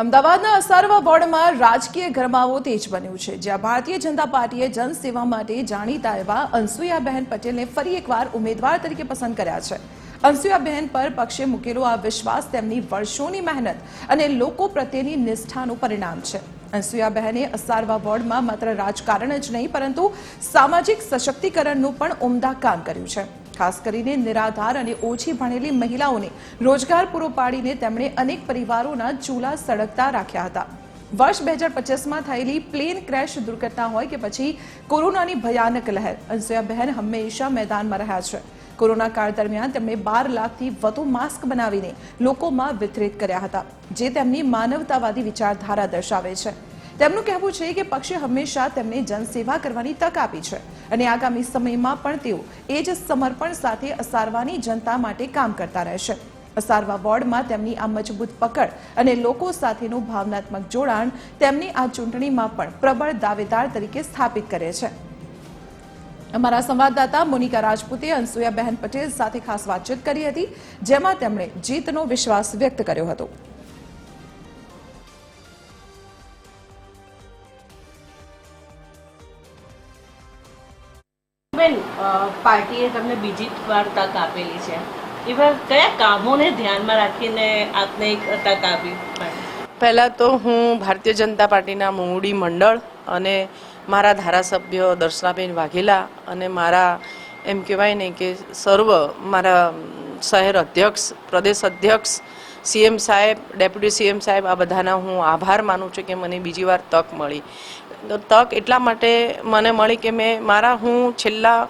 અમદાવાદના અસારવા વોર્ડમાં રાજકીય ગરમાવો તેજ બન્યું છે, જ્યાં ભારતીય જનતા પાર્ટીએ જનસેવા માટે જાણીતા એવા અનસુયાબેન પટેલને ફરી એકવાર ઉમેદવાર તરીકે પસંદ કર્યા છે। અનસુયાબેન પર પક્ષે મૂકેલો આ વિશ્વાસ તેમની વર્ષોની મહેનત અને લોકો પ્રત્યેની નિષ્ઠાનું પરિણામ છે। અનસુયાબેને અસારવા વોર્ડમાં માત્ર રાજકારણ જ નહીં પરંતુ સામાજિક સશક્તિકરણનું પણ ઉમદા કામ કર્યું છે। ખાસ કરીને નિરાધાર અને ઓછી ભણેલી મહિલાઓને રોજગાર પૂરો પાડીને તેમણે અનેક પરિવારોના ચૂલા સળગતા રાખ્યા હતા। વર્ષ 2025માં થયેલી પ્લેન ક્રેશ દુર્ઘટના હોય કે પછી કોરોનાની ભયાનક લહેર, અનસુયાબેન હંમેશા મેદાનમાં રહ્યા છે। કોરોના કાળ દરમિયાન તેમણે 12 લાખથી વધુ માસ્ક બનાવીને લોકોમાં વિતરિત કર્યા હતા, જે તેમની માનવતાવાદી વિચારધારા દર્શાવે છે। તેમનું કહેવું છે કે પક્ષે હંમેશા તેમને જનસેવા કરવાની તક આપી છે અને આગામી સમયમાં પણ તેઓ એ જ સમર્પણ સાથે અસારવાની જનતા માટે કામ કરતા રહેશે। અસારવા વોર્ડમાં તેમની આ મજબૂત પકડ અને લોકો સાથેનું ભાવનાત્મક જોડાણ તેમની આ ચૂંટણીમાં પણ પ્રબળ દાવેદાર તરીકે સ્થાપિત કરે છે। અમારા સંવાદદાતા મોનિકા રાજપૂતે અનસુયાબેન પટેલ સાથે ખાસ વાતચીત કરી હતી, જેમાં તેમણે જીતનો વિશ્વાસ વ્યક્ત કર્યો હતો। બેન, પાર્ટીએ તમને બીજી વાર તક આપેલી છે, એવા કયા કામોને ધ્યાનમાં રાખીને આપને એક તક આપી? પહેલાં તો હું ભારતીય જનતા પાર્ટીના મોવડી મંડળ અને મારા ધારાસભ્ય દર્શનાબેન વાઘેલા અને મારા એમ કહેવાય ને કે સર્વ મારા શહેર અધ્યક્ષ, પ્રદેશ અધ્યક્ષ, સીએમ સાહેબ, ડેપ્યુટી સીએમ સાહેબ, આ બધાના હું આભાર માનું છું કે મને બીજી વાર તક મળી। તક એટલા માટે મને મળી કે હું છેલ્લા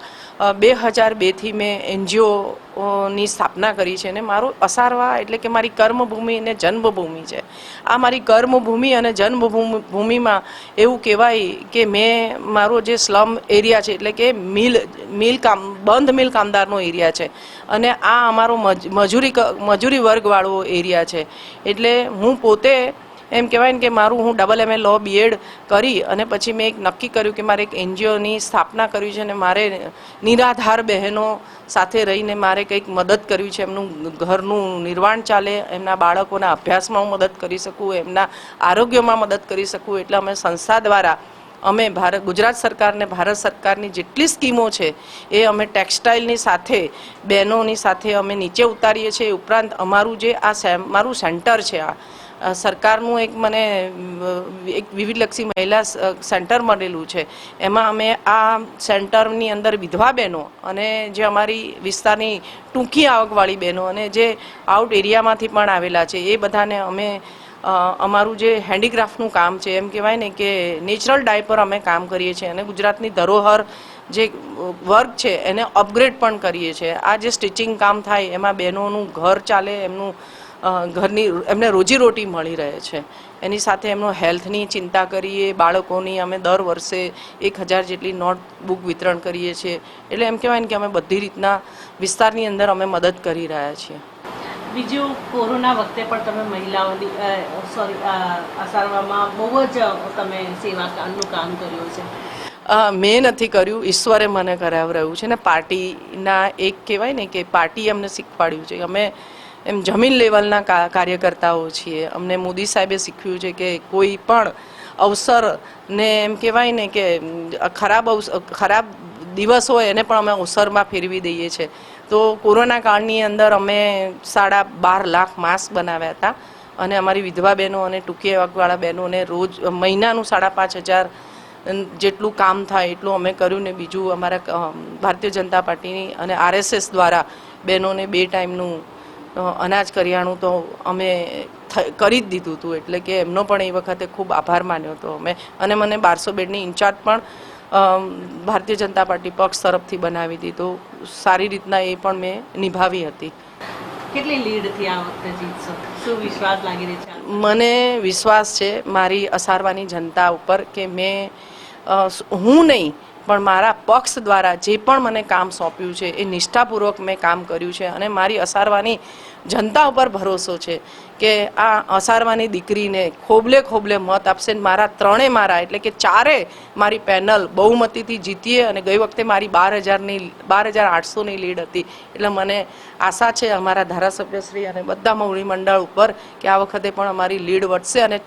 2002થી મેં એનજીઓની સ્થાપના કરી છે અને મારું અસારવા એટલે કે મારી કર્મભૂમિ અને જન્મભૂમિ છે। આ મારી કર્મભૂમિ અને જન્મભૂમિમાં એવું કહેવાય કે મેં મારો જે સ્લમ એરિયા છે એટલે કે બંધ મિલ કામદારનો એરિયા છે અને આ અમારો મજૂરી વર્ગવાળો એરિયા છે। એટલે હું પોતે એમ કહેવાય ને કે હું ડબલ MA લો BEd કરી અને પછી મેં એક નક્કી કર્યું કે મારે એક એનજીઓની સ્થાપના કરવી છે અને મારે નિરાધાર બહેનો સાથે રહીને મારે કંઈક મદદ કરવી છે, એમનું ઘરનું નિર્વાણ ચાલે, એમના બાળકોના અભ્યાસમાં હું મદદ કરી શકું, એમના આરોગ્યમાં મદદ કરી શકું। એટલે અમે સંસ્થા દ્વારા અમે ગુજરાત સરકાર અને ભારત સરકારની જેટલી સ્કીમો છે એ અમે ટેક્સટાઇલની સાથે બહેનોની સાથે અમે નીચે ઉતારીએ છીએ। ઉપરાંત અમારું જે મારું સેન્ટર છે, આ સરકારનું મને એક વિવિધલક્ષી મહિલા સેન્ટર મળેલું છે, એમાં અમે આ સેન્ટરની અંદર વિધવા બહેનો અને જે અમારી વિસ્તારની ટૂંકી આવકવાળી બહેનો અને જે આઉટ એરિયામાંથી પણ આવેલા છે એ બધાને અમે અમારું જે હેન્ડીક્રાફ્ટનું કામ છે, એમ કહેવાય ને કે નેચરલ ડાય પર અમે કામ કરીએ છીએ અને ગુજરાતની ધરોહર જે વર્ક છે એને અપગ્રેડ પણ કરીએ છીએ। આ જે સ્ટિચિંગ કામ થાય એમાં બહેનોનું ઘર ચાલે, એમનું એમને રોજીરોટી મળી રહે છે, એની સાથે એમનો હેલ્થની ચિંતા કરીએ। બાળકોની અમે દર વર્ષે 1000 જેટલી નોટબુક વિતરણ કરીએ છીએ। એટલે એમ કહેવાય ને કે અમે બધી રીતના વિસ્તારની અંદર અમે મદદ કરી રહ્યા છીએ। બીજું, કોરોના વખતે પણ તમે મહિલાઓની અસારવામાં બહુ જ તમે સેવાનું કામ કર્યું છે। મેં નથી કર્યું, ઈશ્વરે મને કરાવરાયું છે ને પાર્ટીના એક કહેવાય ને કે પાર્ટીએ અમને શીખવાડ્યું છે। અમે એમ જમીન લેવલના કાર્યકર્તાઓ છીએ। અમને મોદી સાહેબે શીખવ્યું છે કે કોઈ પણ અવસરને એમ કહેવાય ને કે ખરાબ દિવસ હોય એને પણ અમે અવસરમાં ફેરવી દઈએ છીએ। તો કોરોના કાળની અંદર અમે 12.5 લાખ માસ્ક બનાવ્યા હતા અને અમારી વિધવા બહેનો અને ટૂંકી આવકવાળા બહેનોને રોજ મહિનાનું 5,500 જેટલું કામ થાય એટલું અમે કર્યું ને બીજું અમારા ભારતીય જનતા પાર્ટીની અને RSS દ્વારા બહેનોને 2 ટાઈમનું અનાજ કરિયાણું તો અમે કરી જ દીધું હતું। એટલે કે એમનો પણ એ વખતે ખૂબ આભાર માન્યો હતો અમે અને મને 1200 બેડની ઇન્ચાર્જ પણ ભારતીય જનતા પાર્ટી પક્ષ તરફથી બનાવી હતી, તો સારી રીતના એ પણ મેં નિભાવી હતી। કેટલી લીડથી આ વખતે જીતશો? શું વિશ્વાસ લાગી રહ્યો છે? મને વિશ્વાસ છે મારી અસારવાની જનતા ઉપર કે હું નહીં પણ મારા પક્ષ દ્વારા જે પણ મને કામ સોંપ્યું છે એ નિષ્ઠાપૂર્વક મેં કામ કર્યું છે અને મારી અસારવાની જનતા ઉપર ભરોસો છે કે આ અસારવાની દીકરીને ખોબલે ખોબલે મત આપશે. મારા એટલે કે ચારે મારી પેનલ બહુમતીથી જીતીએ અને ગઈ વખતે મારી 12,800ની લીડ હતી. એટલે મને આશા છે અમારા ધારાસભ્યશ્રી અને બધા મોવડી મંડળ ઉપર કે આ વખતે પણ અમારી લીડ વધશે અને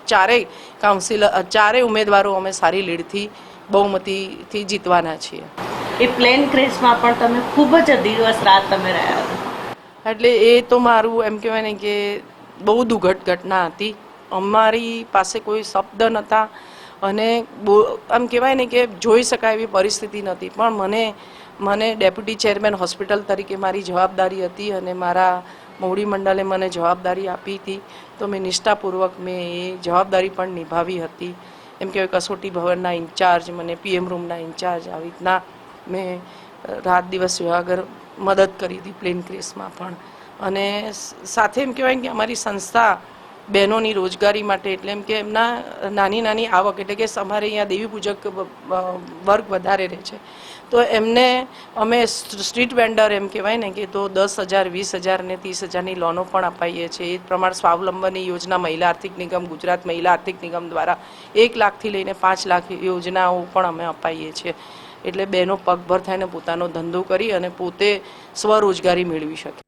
ચારેય ઉમેદવારો અમે સારી લીડથી બહુમતીથી જીતવાના છીએ. એ પ્લેન ક્રેશમાં પણ તમે ખૂબ જ દિવસ રાત તમે રહ્યા હતા. એટલે એ તો મારું એમ કહેવાય ને કે બહુ દુઃખદ ઘટના હતી. અમારી પાસે કોઈ શબ્દ નહોતા અને આમ કહેવાય ને કે જોઈ શકાય એવી પરિસ્થિતિ નહોતી. પણ મને ડેપ્યુટી ચેરમેન હોસ્પિટલ તરીકે મારી જવાબદારી હતી અને મારા મોવડી મંડળે મને જવાબદારી આપી હતી. તો મેં નિષ્ઠાપૂર્વક મેં એ જવાબદારી પણ નિભાવી હતી. એમ કહેવાય કસોટી ભવનના ઇન્ચાર્જ, મને PM રૂમના ઇન્ચાર્જ, આવી રીતના મેં રાત દિવસ વગર મદદ કરી હતી પ્લેન ક્રેશમાં પણ. અને સાથે એમ કહેવાય કે અમારી સંસ્થા બહેનોની રોજગારી માટે એટલે એમ કે એમના નાની આવક એટલે કે અમારે અહીંયા દેવી પૂજક વર્ગ વધારે રહે છે તો એમને અમે સ્ટ્રીટ વેન્ડર એમ કહેવાય ને કે તો 10,000, 20,000 ને 30,000ની લોનો પણ અપાઈએ છીએ. એ પ્રમાણે સ્વાવલંબનની યોજના મહિલા આર્થિક નિગમ, ગુજરાત મહિલા આર્થિક નિગમ દ્વારા 1 લાખથી લઈને 5 લાખ યોજનાઓ પણ અમે અપાઈએ છીએ. એટલે બહેનો પગભર થઈને પોતાનો ધંધો કરી અને પોતે સ્વરોજગારી મેળવી શકે.